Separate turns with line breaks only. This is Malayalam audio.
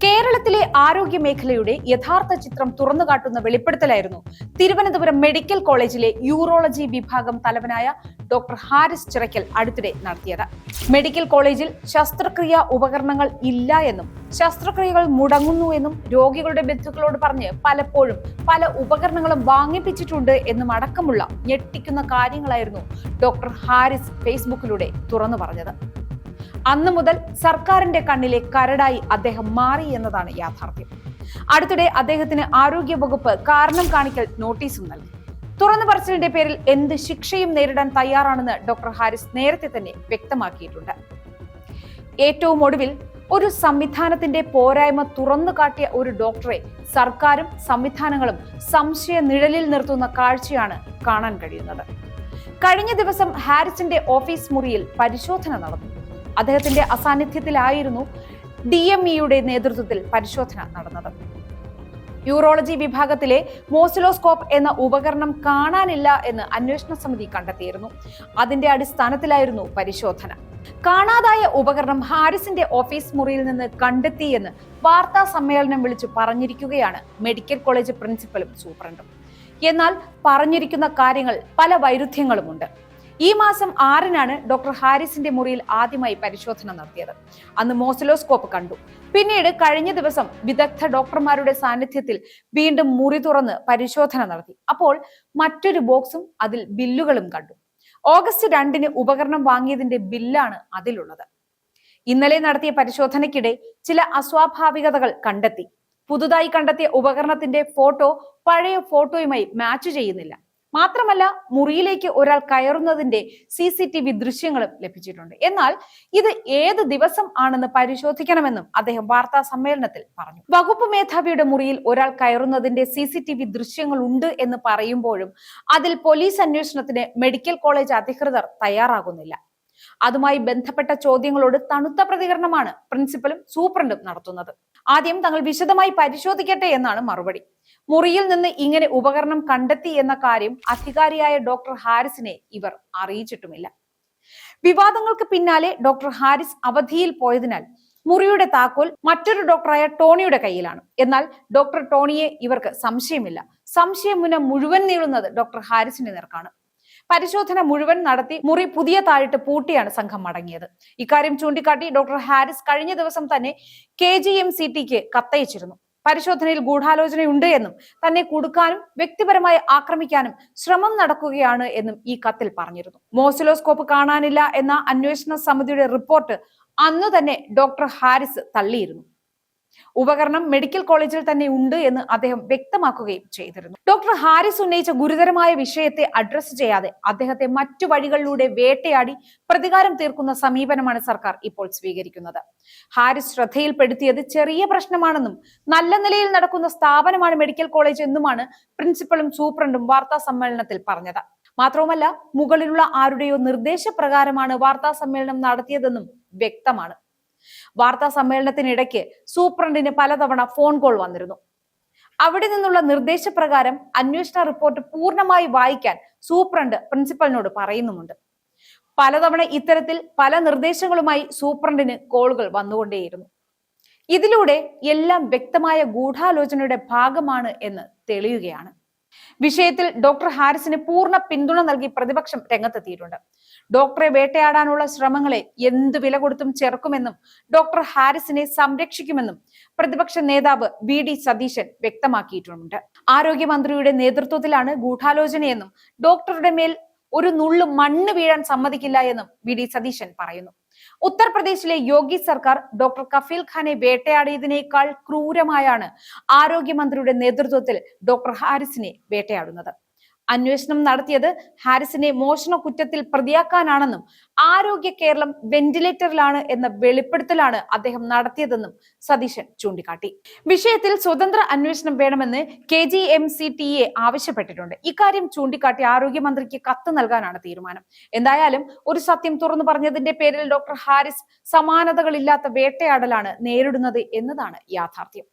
കേരളത്തിലെ ആരോഗ്യ മേഖലയുടെ യഥാർത്ഥ ചിത്രം തുറന്നുകാട്ടുന്ന വെളിപ്പെടുത്തലായിരുന്നു തിരുവനന്തപുരം മെഡിക്കൽ കോളേജിലെ യൂറോളജി വിഭാഗം തലവനായ ഡോക്ടർ ഹാരിസ് ചിറയ്ക്കൽ അടുത്തിടെ നടത്തിയത്. മെഡിക്കൽ കോളേജിൽ ശസ്ത്രക്രിയാ ഉപകരണങ്ങൾ ഇല്ല എന്നും ശസ്ത്രക്രിയകൾ മുടങ്ങുന്നു എന്നും രോഗികളുടെ ബന്ധുക്കളോട് പറഞ്ഞ് പലപ്പോഴും പല ഉപകരണങ്ങളും വാങ്ങിപ്പിച്ചിട്ടുണ്ട് എന്നും അടക്കമുള്ള ഞെട്ടിക്കുന്ന കാര്യങ്ങളായിരുന്നു ഡോക്ടർ ഹാരിസ് ഫേസ്ബുക്കിലൂടെ തുറന്നു പറഞ്ഞത്. അന്നു മുതൽ സർക്കാരിന്റെ കണ്ണിലെ കരടായി അദ്ദേഹം മാറി എന്നതാണ് യാഥാർത്ഥ്യം. അടുത്തിടെ അദ്ദേഹത്തിന് ആരോഗ്യ വകുപ്പ് കാരണം കാണിക്കൽ നോട്ടീസും നൽകി. തുറന്നു പറച്ചിലിന്റെ പേരിൽ എന്ത് ശിക്ഷയും നേരിടാൻ തയ്യാറാണെന്ന് ഡോക്ടർ ഹാരിസ് നേരത്തെ തന്നെ വ്യക്തമാക്കിയിട്ടുണ്ട്. ഏറ്റവും ഒടുവിൽ ഒരു സംവിധാനത്തിന്റെ പോരായ്മ തുറന്നു കാട്ടിയ ഒരു ഡോക്ടറെ സർക്കാരും സംവിധാനങ്ങളും സംശയ നിഴലിൽ നിർത്തുന്ന കാഴ്ചയാണ് കാണാൻ കഴിയുന്നത്. കഴിഞ്ഞ ദിവസം ഹാരിസിന്റെ ഓഫീസ് മുറിയിൽ പരിശോധന നടന്നു. അദ്ദേഹത്തിന്റെ അസാന്നിധ്യത്തിലായിരുന്നു DMEയുടെ നേതൃത്വത്തിൽ പരിശോധന നടന്നത്. യൂറോളജി വിഭാഗത്തിലെ മോസിലോസ്കോപ്പ് എന്ന ഉപകരണം കാണാനില്ല എന്ന് അന്വേഷണ സമിതി കണ്ടെത്തിയിരുന്നു. അതിന്റെ അടിസ്ഥാനത്തിലായിരുന്നു പരിശോധന. കാണാതായ ഉപകരണം ഹാരിസിന്റെ ഓഫീസ് മുറിയിൽ നിന്ന് കണ്ടെത്തി എന്ന് വാർത്താ സമ്മേളനം വിളിച്ചു പറഞ്ഞിരിക്കുകയാണ് മെഡിക്കൽ കോളേജ് പ്രിൻസിപ്പലും സൂപ്രണ്ടും. എന്നാൽ പറഞ്ഞിരിക്കുന്ന കാര്യങ്ങൾ പല വൈരുദ്ധ്യങ്ങളുമുണ്ട്. ഈ മാസം 6-നാണ് ഡോക്ടർ ഹാരിസിന്റെ മുറിയിൽ ആദ്യമായി പരിശോധന നടത്തിയത്. അന്ന് മോസിലോസ്കോപ്പ് കണ്ടു. പിന്നീട് കഴിഞ്ഞ ദിവസം വിദഗ്ധ ഡോക്ടർമാരുടെ സാന്നിധ്യത്തിൽ വീണ്ടും മുറി തുറന്ന് പരിശോധന നടത്തി. അപ്പോൾ മറ്റൊരു ബോക്സും അതിൽ ബില്ലുകളും കണ്ടു. ഓഗസ്റ്റ് 2-ന് ഉപകരണം വാങ്ങിയതിന്റെ ബില്ലാണ് അതിലുള്ളത്. ഇന്നലെ നടത്തിയ പരിശോധനയ്ക്കിടെ ചില അസ്വാഭാവികതകൾ കണ്ടെത്തി. പുതുതായി കണ്ടെത്തിയ ഉപകരണത്തിന്റെ ഫോട്ടോ പഴയ ഫോട്ടോയുമായി മാച്ച് ചെയ്യുന്നില്ല. മാത്രമല്ല, മുറിയിലേക്ക് ഒരാൾ കയറുന്നതിന്റെ CCTV ദൃശ്യങ്ങളും ലഭിച്ചിട്ടുണ്ട്. എന്നാൽ ഇത് ഏത് ദിവസം ആണെന്ന് പരിശോധിക്കണമെന്നും അദ്ദേഹം വാർത്താ സമ്മേളനത്തിൽ പറഞ്ഞു. വകുപ്പ് മേധാവിയുടെ മുറിയിൽ ഒരാൾ കയറുന്നതിന്റെ CCTV ദൃശ്യങ്ങൾ ഉണ്ട് എന്ന് പറയുമ്പോഴും അതിൽ പോലീസ് അന്വേഷണത്തിന് മെഡിക്കൽ കോളേജ് അധികൃതർ തയ്യാറാകുന്നില്ല. അതുമായി ബന്ധപ്പെട്ട ചോദ്യങ്ങളോട് തണുത്ത പ്രതികരണമാണ് പ്രിൻസിപ്പലും സൂപ്രണ്ടും നടത്തുന്നത്. ആദ്യം തങ്ങൾ വിശദമായി പരിശോധിക്കട്ടെ എന്നാണ് മറുപടി. മുറിയിൽ നിന്ന് ഇങ്ങനെ ഉപകരണം കണ്ടെത്തി എന്ന കാര്യം അധികാരിയായ ഡോക്ടർ ഹാരിസിനെ ഇവർ അറിയിച്ചിട്ടുമില്ല. വിവാദങ്ങൾക്ക് പിന്നാലെ ഡോക്ടർ ഹാരിസ് അവധിയിൽ പോയതിനാൽ മുറിയുടെ താക്കോൽ മറ്റൊരു ഡോക്ടറായ ടോണിയുടെ കയ്യിലാണ്. എന്നാൽ ഡോക്ടർ ടോണിയെ ഇവർക്ക് സംശയമില്ല. സംശയം മുഴുവൻ നീളുന്നത് ഡോക്ടർ ഹാരിസിന്റെ നേർക്കാണ്. പരിശോധന മുഴുവൻ നടത്തി മുറി പുതിയ താഴിട്ട് പൂട്ടിയാണ് സംഘം മടങ്ങിയത്. ഇക്കാര്യം ചൂണ്ടിക്കാട്ടി ഡോക്ടർ ഹാരിസ് കഴിഞ്ഞ ദിവസം തന്നെ KGMCTക്ക് കത്തയച്ചിരുന്നു. പരിശോധനയിൽ ഗൂഢാലോചനയുണ്ട് എന്നും തന്നെ കുടുക്കാനും വ്യക്തിപരമായി ആക്രമിക്കാനും ശ്രമം നടക്കുകയാണ് എന്നും ഈ കത്തിൽ പറഞ്ഞിരുന്നു. മോസിലോസ്കോപ്പ് കാണാനില്ല എന്ന അന്വേഷണ സമിതിയുടെ റിപ്പോർട്ട് അന്നു തന്നെ ഡോക്ടർ ഹാരിസ് തള്ളിയിരുന്നു. ഉപകരണം മെഡിക്കൽ കോളേജിൽ തന്നെ ഉണ്ട് എന്ന് അദ്ദേഹം വ്യക്തമാക്കുകയും ചെയ്തിരുന്നു. ഡോക്ടർ ഹാരിസ് ഉന്നയിച്ച ഗുരുതരമായ വിഷയത്തെ അഡ്രസ് ചെയ്യാതെ അദ്ദേഹത്തെ മറ്റു വഴികളിലൂടെ വേട്ടയാടി പ്രതികാരം തീർക്കുന്ന സമീപനമാണ് സർക്കാർ ഇപ്പോൾ സ്വീകരിക്കുന്നത്. ഹാരിസ് ശ്രദ്ധയിൽപ്പെടുത്തിയത് ചെറിയ പ്രശ്നമാണെന്നും നല്ല നിലയിൽ നടക്കുന്ന സ്ഥാപനമാണ് മെഡിക്കൽ കോളേജ് എന്നുമാണ് പ്രിൻസിപ്പലും സൂപ്രണ്ടും വാർത്താ സമ്മേളനത്തിൽ പറഞ്ഞത്. മാത്രവുമല്ല, മുകളിലുള്ള ആരുടെയോ നിർദ്ദേശപ്രകാരമാണ് വാർത്താ സമ്മേളനം നടത്തിയതെന്നും വ്യക്തമാണ്. വാർത്താ സമ്മേളനത്തിനിടയ്ക്ക് സൂപ്രണ്ടിന് പലതവണ ഫോൺ കോൾ വന്നിരുന്നു. അവിടെ നിന്നുള്ള നിർദ്ദേശപ്രകാരം അന്വേഷണ റിപ്പോർട്ട് പൂർണ്ണമായി വായിക്കാൻ സൂപ്രണ്ട് പ്രിൻസിപ്പലിനോട് പറയുന്നുമുണ്ട്. പലതവണ ഇത്തരത്തിൽ പല നിർദ്ദേശങ്ങളുമായി സൂപ്രണ്ടിന് കോളുകൾ വന്നുകൊണ്ടേയിരുന്നു. ഇതിലൂടെ എല്ലാം വ്യക്തമായ ഗൂഢാലോചനയുടെ ഭാഗമാണ് എന്ന് തെളിയുകയാണ്. വിഷയത്തിൽ ഡോക്ടർ ഹാരിസിന് പൂർണ്ണ പിന്തുണ നൽകി പ്രതിപക്ഷം രംഗത്തെത്തിയിട്ടുണ്ട്. ഡോക്ടറെ വേട്ടയാടാനുള്ള ശ്രമങ്ങളെ എന്ത് വില കൊടുത്തും ചെറുക്കുമെന്നും ഡോക്ടർ ഹാരിസിനെ സംരക്ഷിക്കുമെന്നും പ്രതിപക്ഷ നേതാവ് VD സതീശൻ വ്യക്തമാക്കിയിട്ടുമുണ്ട്. ആരോഗ്യമന്ത്രിയുടെ നേതൃത്വത്തിലാണ് ഗൂഢാലോചനയെന്നും ഡോക്ടറുടെ മേൽ ഒരു നുള്ളു മണ്ണ് വീഴാൻ സമ്മതിക്കില്ല എന്നും VD സതീശൻ പറയുന്നു. ഉത്തർപ്രദേശിലെ യോഗി സർക്കാർ ഡോക്ടർ കഫീൽ ഖാനെ വേട്ടയാടിയതിനേക്കാൾ ക്രൂരമായാണ് ആരോഗ്യമന്ത്രിയുടെ നേതൃത്വത്തിൽ ഡോക്ടർ ഹാരിസിനെ വേട്ടയാടുന്നത്. അന്വേഷണം നടത്തിയത് ഹാരിസിനെ മോഷണ കുറ്റത്തിൽ പ്രതിയാക്കാനാണെന്നും ആരോഗ്യ കേരളം വെന്റിലേറ്ററിലാണ് എന്ന വെളിപ്പെടുത്തലാണ് അദ്ദേഹം നടത്തിയതെന്നും സതീശൻ ചൂണ്ടിക്കാട്ടി. വിഷയത്തിൽ സ്വതന്ത്ര അന്വേഷണം വേണമെന്ന് KGMCTയെ ആവശ്യപ്പെട്ടിട്ടുണ്ട്. ഇക്കാര്യം ചൂണ്ടിക്കാട്ടി ആരോഗ്യമന്ത്രിക്ക് കത്ത് നൽകാനാണ് തീരുമാനം. എന്തായാലും ഒരു സത്യം തുറന്നു പറഞ്ഞതിന്റെ പേരിൽ ഡോക്ടർ ഹാരിസ് സമാനതകളില്ലാത്ത വേട്ടയാടലാണ് നേരിടുന്നത് എന്നതാണ് യാഥാർത്ഥ്യം.